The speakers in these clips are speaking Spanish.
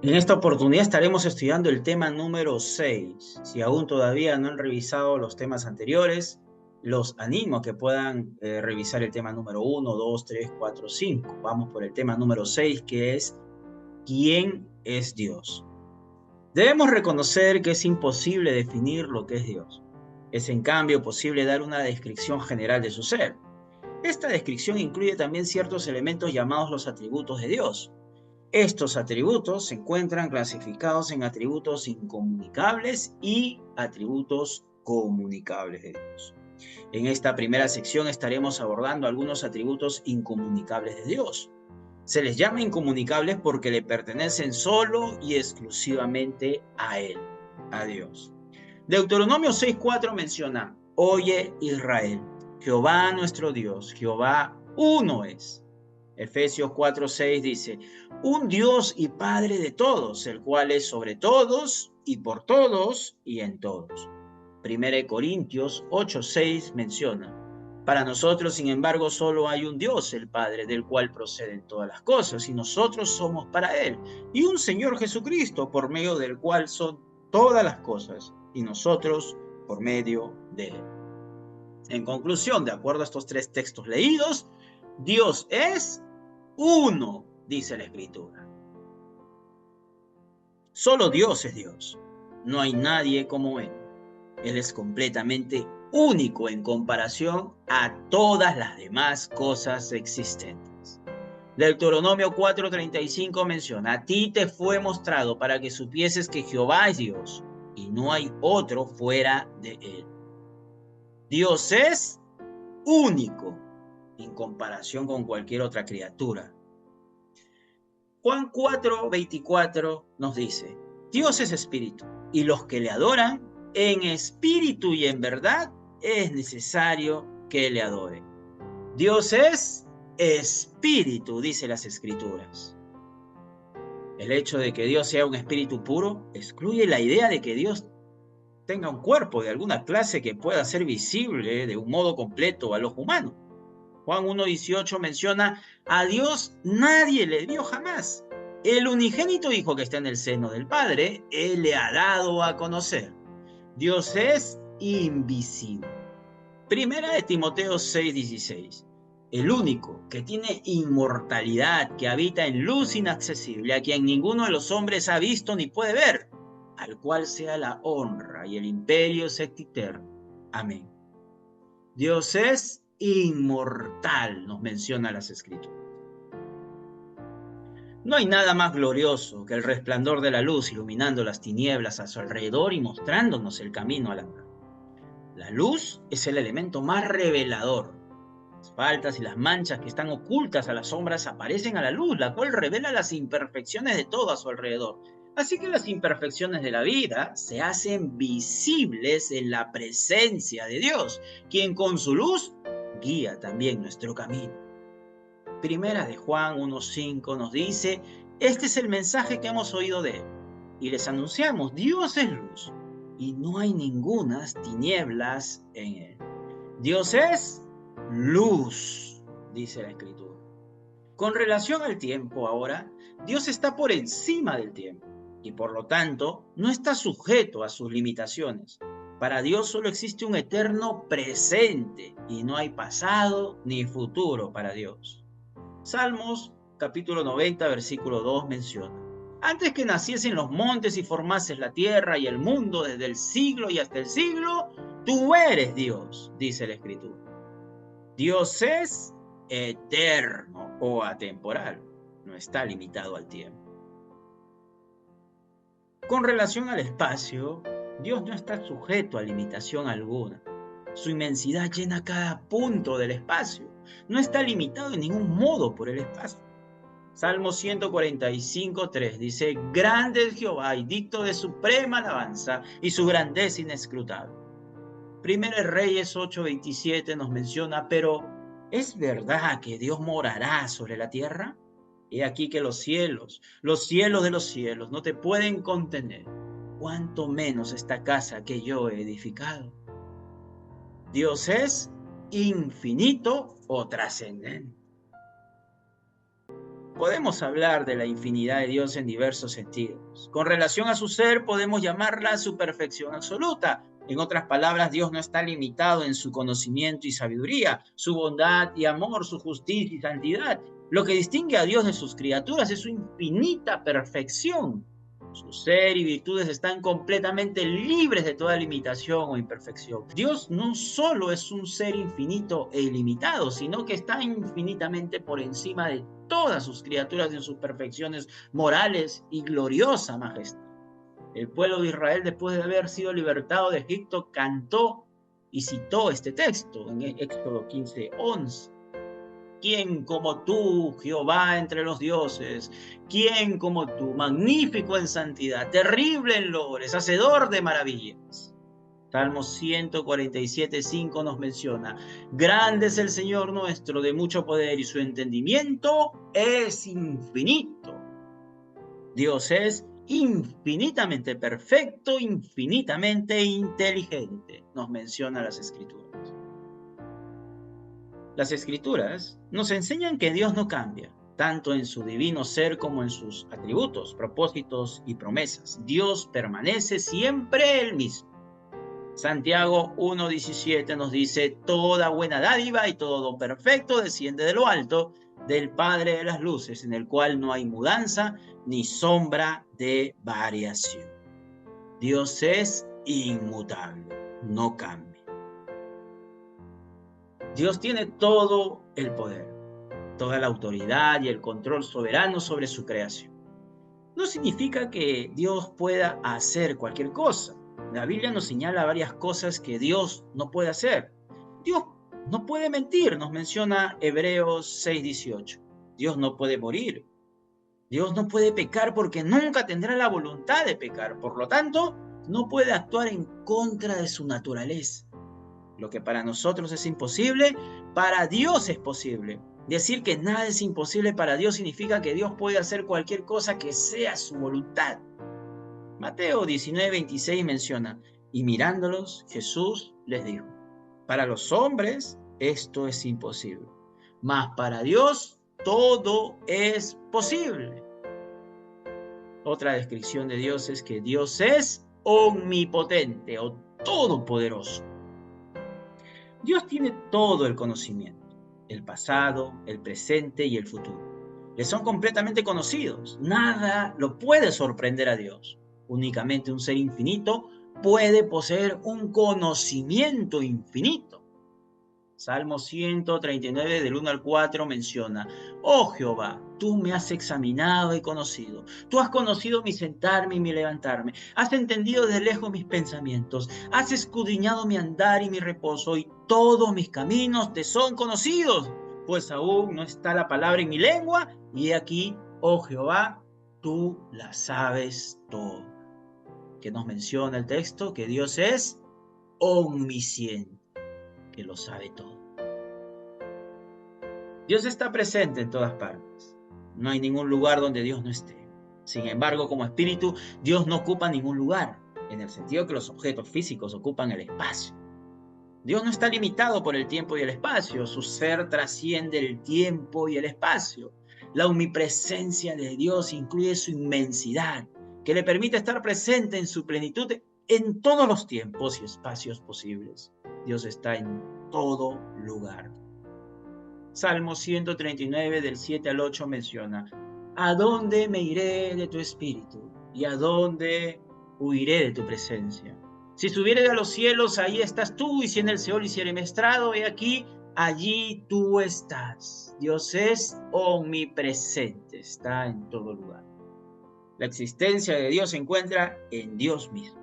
En esta oportunidad estaremos estudiando el tema número 6. Si aún todavía no han revisado los temas anteriores, los animo a que puedan revisar el tema número 1, 2, 3, 4, 5. Vamos por el tema número 6, que es ¿quién es Dios? Debemos reconocer que es imposible definir lo que es Dios. Es en cambio posible dar una descripción general de su ser. Esta descripción incluye también ciertos elementos llamados los atributos de Dios. Estos atributos se encuentran clasificados en atributos incomunicables y atributos comunicables de Dios. En esta primera sección estaremos abordando algunos atributos incomunicables de Dios. Se les llama incomunicables porque le pertenecen solo y exclusivamente a Él, a Dios. Deuteronomio 6:4 menciona: Oye Israel, Jehová nuestro Dios, Jehová uno es. Efesios 4:6 dice: un Dios y Padre de todos, el cual es sobre todos y por todos y en todos. 1 Corintios 8:6 menciona: para nosotros, sin embargo, solo hay un Dios, el Padre, del cual proceden todas las cosas, y nosotros somos para Él, y un Señor Jesucristo, por medio del cual son todas las cosas, y nosotros por medio de Él. En conclusión, de acuerdo a estos tres textos leídos, Dios es uno, dice la Escritura. Solo Dios es Dios. No hay nadie como Él. Él es completamente único en comparación a todas las demás cosas existentes. Deuteronomio 4:35 menciona: a ti te fue mostrado para que supieses que Jehová es Dios y no hay otro fuera de Él. Dios es único en comparación con cualquier otra criatura. Juan 4:24 nos dice: Dios es espíritu, y los que le adoran en espíritu y en verdad es necesario que le adoren. Dios es espíritu, dice las Escrituras. El hecho de que Dios sea un espíritu puro excluye la idea de que Dios tenga un cuerpo de alguna clase que pueda ser visible de un modo completo al ojo humano. Juan 1:18 menciona: a Dios nadie le vio jamás. El unigénito Hijo que está en el seno del Padre, Él le ha dado a conocer. Dios es invisible. Primera de Timoteo 6:16. El único que tiene inmortalidad, que habita en luz inaccesible, a quien ninguno de los hombres ha visto ni puede ver, al cual sea la honra y el imperio sempiterno. Amén. Dios es inmortal, nos menciona las Escrituras. No hay nada más glorioso que el resplandor de la luz iluminando las tinieblas a su alrededor y mostrándonos el camino a la verdad. La luz es el elemento más revelador. Las faltas y las manchas que están ocultas a las sombras aparecen a la luz, la cual revela las imperfecciones de todo a su alrededor. Así que las imperfecciones de la vida se hacen visibles en la presencia de Dios, quien con su luz guía también nuestro camino. Primera de Juan 1:5 nos dice: este es el mensaje que hemos oído de Él, y les anunciamos: Dios es luz, y no hay ningunas tinieblas en Él. Dios es luz, dice la Escritura. Con relación al tiempo ahora, Dios está por encima del tiempo, y por lo tanto no está sujeto a sus limitaciones. Para Dios solo existe un eterno presente, y no hay pasado ni futuro para Dios. Salmos capítulo 90, versículo 2 menciona: antes que naciesen los montes y formases la tierra y el mundo, desde el siglo y hasta el siglo, tú eres Dios, dice la Escritura. Dios es eterno o atemporal, no está limitado al tiempo. Con relación al espacio, Dios no está sujeto a limitación alguna. Su inmensidad llena cada punto del espacio. No está limitado en ningún modo por el espacio. Salmo 145:3 dice: grande es Jehová y digno de suprema alabanza, y su grandeza inescrutable. Primero Reyes 8:27 nos menciona: pero ¿es verdad que Dios morará sobre la tierra? He aquí que los cielos de los cielos no te pueden contener, cuanto menos esta casa que yo he edificado. Dios es infinito o trascendente. Podemos hablar de la infinidad de Dios en diversos sentidos. Con relación a su ser, podemos llamarla su perfección absoluta. En otras palabras, Dios no está limitado en su conocimiento y sabiduría, su bondad y amor, su justicia y santidad. Lo que distingue a Dios de sus criaturas es su infinita perfección. Su ser y virtudes están completamente libres de toda limitación o imperfección. Dios no solo es un ser infinito e ilimitado, sino que está infinitamente por encima de todas sus criaturas en sus perfecciones morales y gloriosa majestad. El pueblo de Israel, después de haber sido libertado de Egipto, cantó y citó este texto en Éxodo 15:11. ¿Quién como tú, Jehová, entre los dioses? ¿Quién como tú, magnífico en santidad, terrible en loores, hacedor de maravillas? Salmo 147:5 nos menciona: grande es el Señor nuestro, de mucho poder, y su entendimiento es infinito. Dios es infinitamente perfecto, infinitamente inteligente, nos menciona las Escrituras. Las Escrituras nos enseñan que Dios no cambia, tanto en su divino ser como en sus atributos, propósitos y promesas. Dios permanece siempre el mismo. Santiago 1:17 nos dice: toda buena dádiva y todo don perfecto desciende de lo alto, del Padre de las luces, en el cual no hay mudanza ni sombra de variación. Dios es inmutable, no cambia. Dios tiene todo el poder, toda la autoridad y el control soberano sobre su creación. No significa que Dios pueda hacer cualquier cosa. La Biblia nos señala varias cosas que Dios no puede hacer. Dios no puede mentir, nos menciona Hebreos 6:18. Dios no puede morir. Dios no puede pecar porque nunca tendrá la voluntad de pecar. Por lo tanto, no puede actuar en contra de su naturaleza. Lo que para nosotros es imposible, para Dios es posible. Decir que nada es imposible para Dios significa que Dios puede hacer cualquier cosa que sea su voluntad. Mateo 19:26 menciona: y mirándolos, Jesús les dijo: para los hombres esto es imposible, mas para Dios todo es posible. Otra descripción de Dios es que Dios es omnipotente o todopoderoso. Dios tiene todo el conocimiento, el pasado, el presente y el futuro. Le son completamente conocidos. Nada lo puede sorprender a Dios. Únicamente un ser infinito puede poseer un conocimiento infinito. Salmo 139 del 1 al 4 menciona: oh Jehová, tú me has examinado y conocido. Tú has conocido mi sentarme y mi levantarme. Has entendido de lejos mis pensamientos. Has escudriñado mi andar y mi reposo, y todos mis caminos te son conocidos. Pues aún no está la palabra en mi lengua, y he aquí, oh Jehová, tú la sabes todo. Que nos menciona el texto que Dios es omnisciente, que lo sabe todo. Dios está presente en todas partes. No hay ningún lugar donde Dios no esté. Sin embargo, como espíritu, Dios no ocupa ningún lugar, en el sentido que los objetos físicos ocupan el espacio. Dios no está limitado por el tiempo y el espacio. Su ser trasciende el tiempo y el espacio. La omnipresencia de Dios incluye su inmensidad, que le permite estar presente en su plenitud en todos los tiempos y espacios posibles. Dios está en todo lugar. Salmo 139 del 7 al 8 menciona: ¿a dónde me iré de tu espíritu? ¿Y a dónde huiré de tu presencia? Si subiere a los cielos, ahí estás tú, y si en el Seol hiciere mi estrado, he aquí, allí tú estás. Dios es omnipresente, está en todo lugar. La existencia de Dios se encuentra en Dios mismo,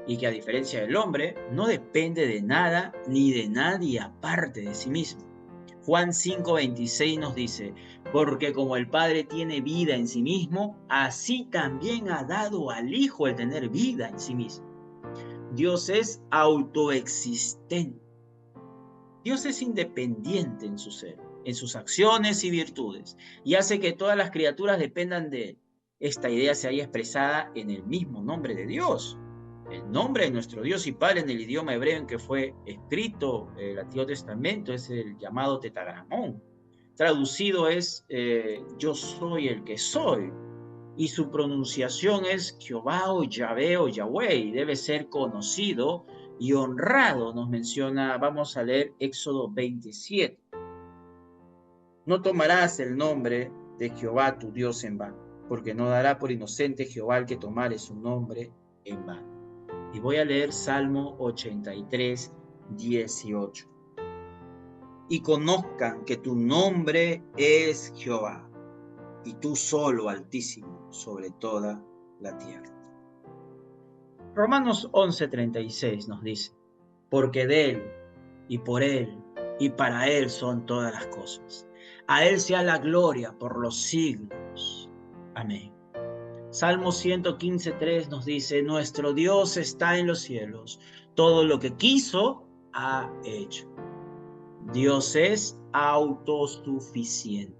y que a diferencia del hombre, no depende de nada ni de nadie aparte de sí mismo. Juan 5:26 nos dice: porque como el Padre tiene vida en sí mismo, así también ha dado al Hijo el tener vida en sí mismo. Dios es autoexistente. Dios es independiente en su ser, en sus acciones y virtudes, y hace que todas las criaturas dependan de Él. Esta idea se halla expresada en el mismo nombre de Dios. El nombre de nuestro Dios y Padre en el idioma hebreo en que fue escrito el Antiguo Testamento es el llamado Tetragramón. traducido es yo soy el que soy. Y su pronunciación es Jehová o Yahvé o Yahweh, y debe ser conocido y honrado, nos menciona, vamos a leer Éxodo 27. No tomarás el nombre de Jehová tu Dios en vano, porque no dará por inocente Jehová el que tomare su nombre en vano. Y voy a leer Salmo 83, 18. Y conozcan que tu nombre es Jehová, y tú solo, Altísimo, sobre toda la tierra. Romanos 11:36 nos dice, porque de Él, y por Él, y para Él son todas las cosas. A Él sea la gloria por los siglos. Amén. Salmo 115:3 nos dice, nuestro Dios está en los cielos, todo lo que quiso ha hecho. Dios es autosuficiente.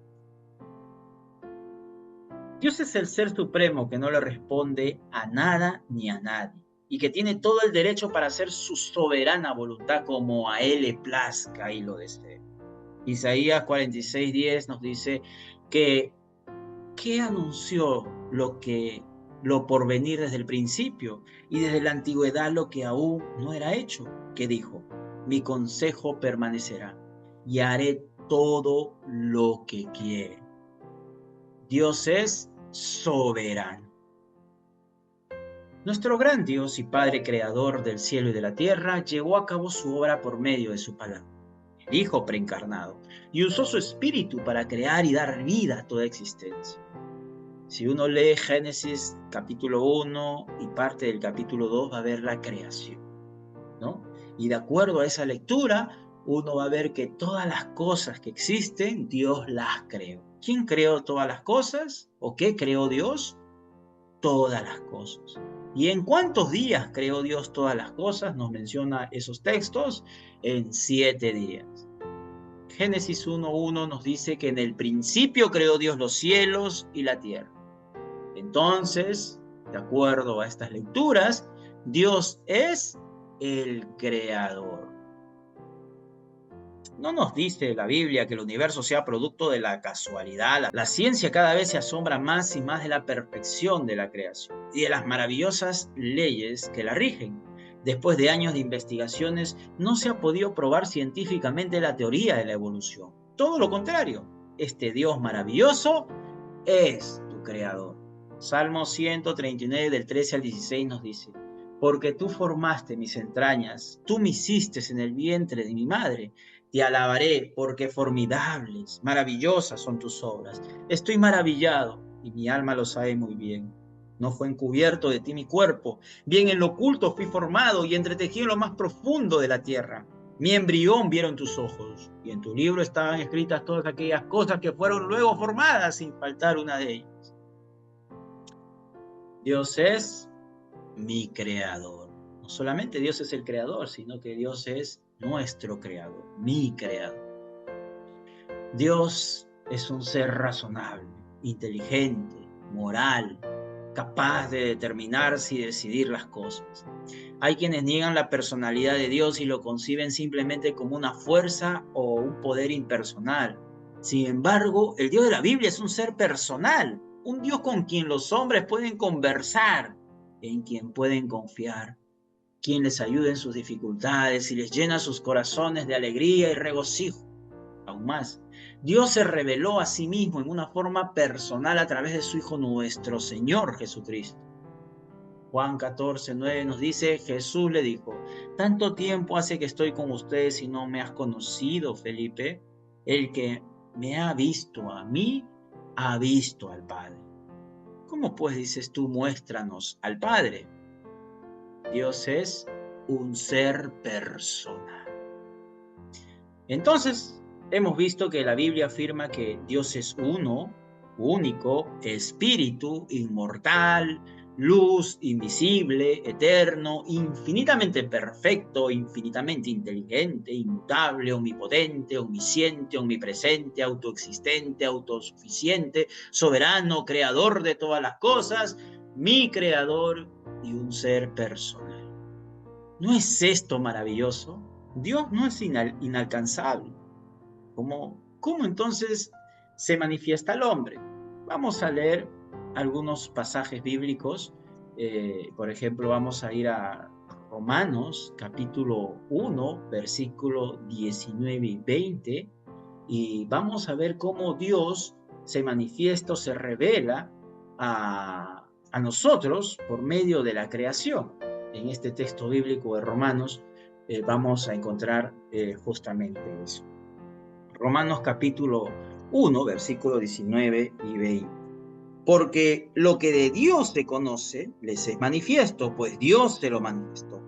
Dios es el ser supremo que no le responde a nada ni a nadie y que tiene todo el derecho para hacer su soberana voluntad como a Él le plazca y lo desee. Isaías 46:10 nos dice que anunció lo por venir desde el principio y desde la antigüedad lo que aún no era hecho, que dijo, mi consejo permanecerá y haré todo lo que quiere. Dios es soberano. Nuestro gran Dios y Padre creador del cielo y de la tierra llevó a cabo su obra por medio de su palabra, el Hijo preencarnado, y usó su espíritu para crear y dar vida a toda existencia. Si uno lee Génesis capítulo 1 y parte del capítulo 2 va a ver la creación, ¿no? Y de acuerdo a esa lectura, uno va a ver que todas las cosas que existen, Dios las creó. ¿Quién creó todas las cosas? ¿O qué creó Dios? Todas las cosas. ¿Y en cuántos días creó Dios todas las cosas? Nos menciona esos textos en 7 días. Génesis 1:1 nos dice que en el principio creó Dios los cielos y la tierra. Entonces, de acuerdo a estas lecturas, Dios es el creador. No nos dice la Biblia que el universo sea producto de la casualidad. La ciencia cada vez se asombra más y más de la perfección de la creación y de las maravillosas leyes que la rigen. Después de años de investigaciones, no se ha podido probar científicamente la teoría de la evolución. Todo lo contrario, este Dios maravilloso es tu creador. Salmo 139 del 13 al 16 nos dice, porque tú formaste mis entrañas, tú me hiciste en el vientre de mi madre. Te alabaré porque formidables, maravillosas son tus obras. Estoy maravillado y mi alma lo sabe muy bien. No fue encubierto de ti mi cuerpo, bien en lo oculto fui formado y entretejido en lo más profundo de la tierra. Mi embrión vieron tus ojos, y en tu libro estaban escritas todas aquellas cosas que fueron luego formadas, sin faltar una de ellas. Dios es mi creador. No solamente Dios es el creador, sino que Dios es nuestro creador, mi creador. Dios es un ser razonable, inteligente, moral, capaz de determinarse y decidir las cosas. Hay quienes niegan la personalidad de Dios y lo conciben simplemente como una fuerza o un poder impersonal. Sin embargo, el Dios de la Biblia es un ser personal, un Dios con quien los hombres pueden conversar, en quien pueden confiar, quien les ayuda en sus dificultades y les llena sus corazones de alegría y regocijo. Aún más, Dios se reveló a sí mismo en una forma personal a través de su Hijo nuestro Señor Jesucristo. Juan 14:9 nos dice, Jesús le dijo, tanto tiempo hace que estoy con ustedes y no me has conocido, Felipe. El que me ha visto a mí, ha visto al Padre. ¿Cómo pues dices tú, muéstranos al Padre? Dios es un ser personal. Entonces, hemos visto que la Biblia afirma que Dios es uno, único, espíritu, inmortal, luz, invisible, eterno, infinitamente perfecto, infinitamente inteligente, inmutable, omnipotente, omnisciente, omnipresente, autoexistente, autosuficiente, soberano, creador de todas las cosas, mi creador y un ser personal. ¿No es esto maravilloso? Dios no es inalcanzable. ¿Cómo ¿Cómo entonces se manifiesta el hombre? Vamos a leer algunos pasajes bíblicos. Por ejemplo, vamos a ir a Romanos capítulo 1, versículo 19 y 20, y vamos a ver cómo Dios se manifiesta o se revela a nosotros por medio de la creación. En este texto bíblico de Romanos vamos a encontrar justamente eso. Romanos capítulo 1, versículo 19 y 20. Porque lo que de Dios se conoce, les es manifiesto, pues Dios se lo manifestó.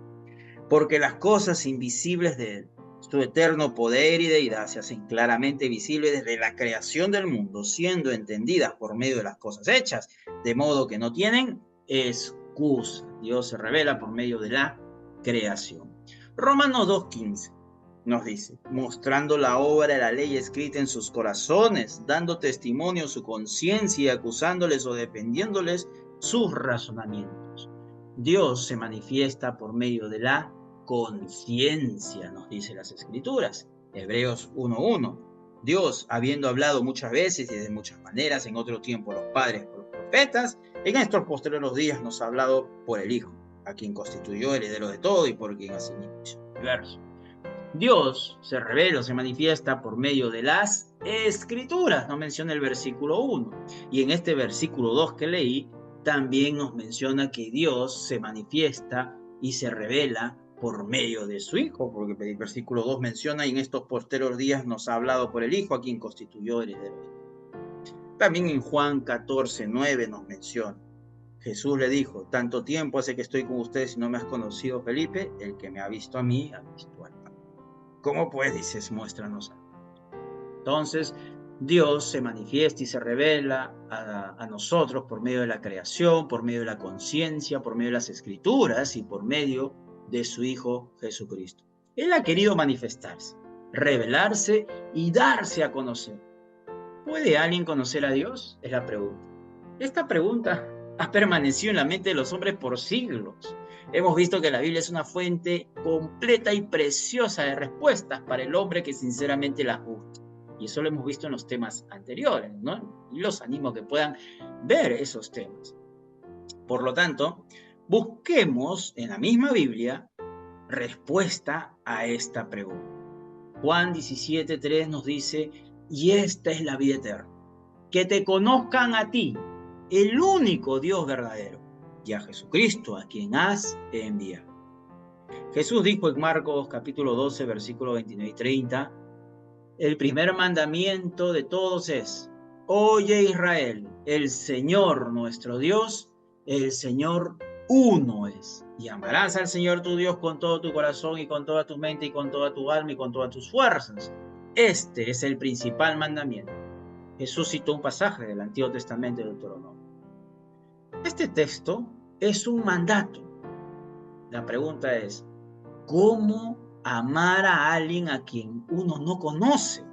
Porque las cosas invisibles de su eterno poder y deidad se hacen claramente visibles desde la creación del mundo, siendo entendidas por medio de las cosas hechas, de modo que no tienen excusa. Dios se revela por medio de la creación. Romanos 2:15 nos dice, mostrando la obra de la ley escrita en sus corazones, dando testimonio a su conciencia y acusándoles o defendiéndoles sus razonamientos. Dios se manifiesta por medio de la conciencia, nos dice las Escrituras. Hebreos 1:1. Dios, habiendo hablado muchas veces y de muchas maneras en otro tiempo los padres por los profetas, en estos posteriores días nos ha hablado por el Hijo, a quien constituyó heredero de todo y por quien asimismo hizo el universo. Dios se revela o se manifiesta por medio de las Escrituras, nos menciona el versículo 1. Y en este versículo 2 que leí, también nos menciona que Dios se manifiesta y se revela por medio de su Hijo, porque el versículo 2 menciona, y en estos posteriores días nos ha hablado por el Hijo, a quien constituyó heredero. También en Juan 14:9 nos menciona, Jesús le dijo, tanto tiempo hace que estoy con ustedes y no me has conocido, Felipe, el que me ha visto a mí, ha visto al Padre. ¿Cómo pues dices, muéstranos? Entonces, Dios se manifiesta y se revela a nosotros por medio de la creación, por medio de la conciencia, por medio de las Escrituras y por medio de su Hijo Jesucristo. Él ha querido manifestarse, revelarse y darse a conocer. ¿Puede alguien conocer a Dios? Es la pregunta. Esta pregunta ha permanecido en la mente de los hombres por siglos. Hemos visto que la Biblia es una fuente completa y preciosa de respuestas para el hombre que sinceramente las busca. Y eso lo hemos visto en los temas anteriores, ¿no? Y los animo a que puedan ver esos temas. Por lo tanto, busquemos en la misma Biblia respuesta a esta pregunta. Juan 17:3 nos dice, y esta es la vida eterna, que te conozcan a ti, el único Dios verdadero, y a Jesucristo, a quien has enviado. Jesús dijo en Marcos capítulo 12, versículos 29 y 30, el primer mandamiento de todos es, oye Israel, el Señor nuestro Dios, el Señor uno es, y amarás al Señor tu Dios con todo tu corazón y con toda tu mente y con toda tu alma y con todas tus fuerzas. Este es el principal mandamiento. Jesús citó un pasaje del Antiguo Testamento de Deuteronomio. Este texto es un mandato. La pregunta es, ¿cómo amar a alguien a quien uno no conoce?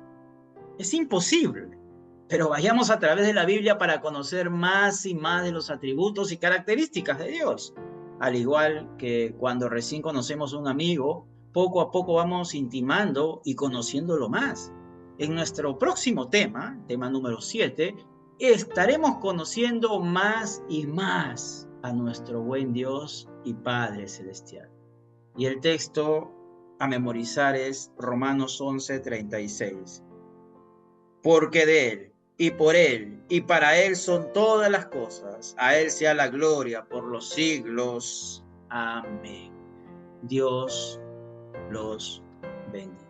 Es imposible, pero vayamos a través de la Biblia para conocer más y más de los atributos y características de Dios. Al igual que cuando recién conocemos a un amigo, poco a poco vamos intimando y conociéndolo más. En nuestro próximo tema número 7, estaremos conociendo más y más a nuestro buen Dios y Padre Celestial. Y el texto a memorizar es Romanos 11:36. Porque de Él, y por Él, y para Él son todas las cosas. A Él sea la gloria por los siglos. Amén. Dios los bendiga.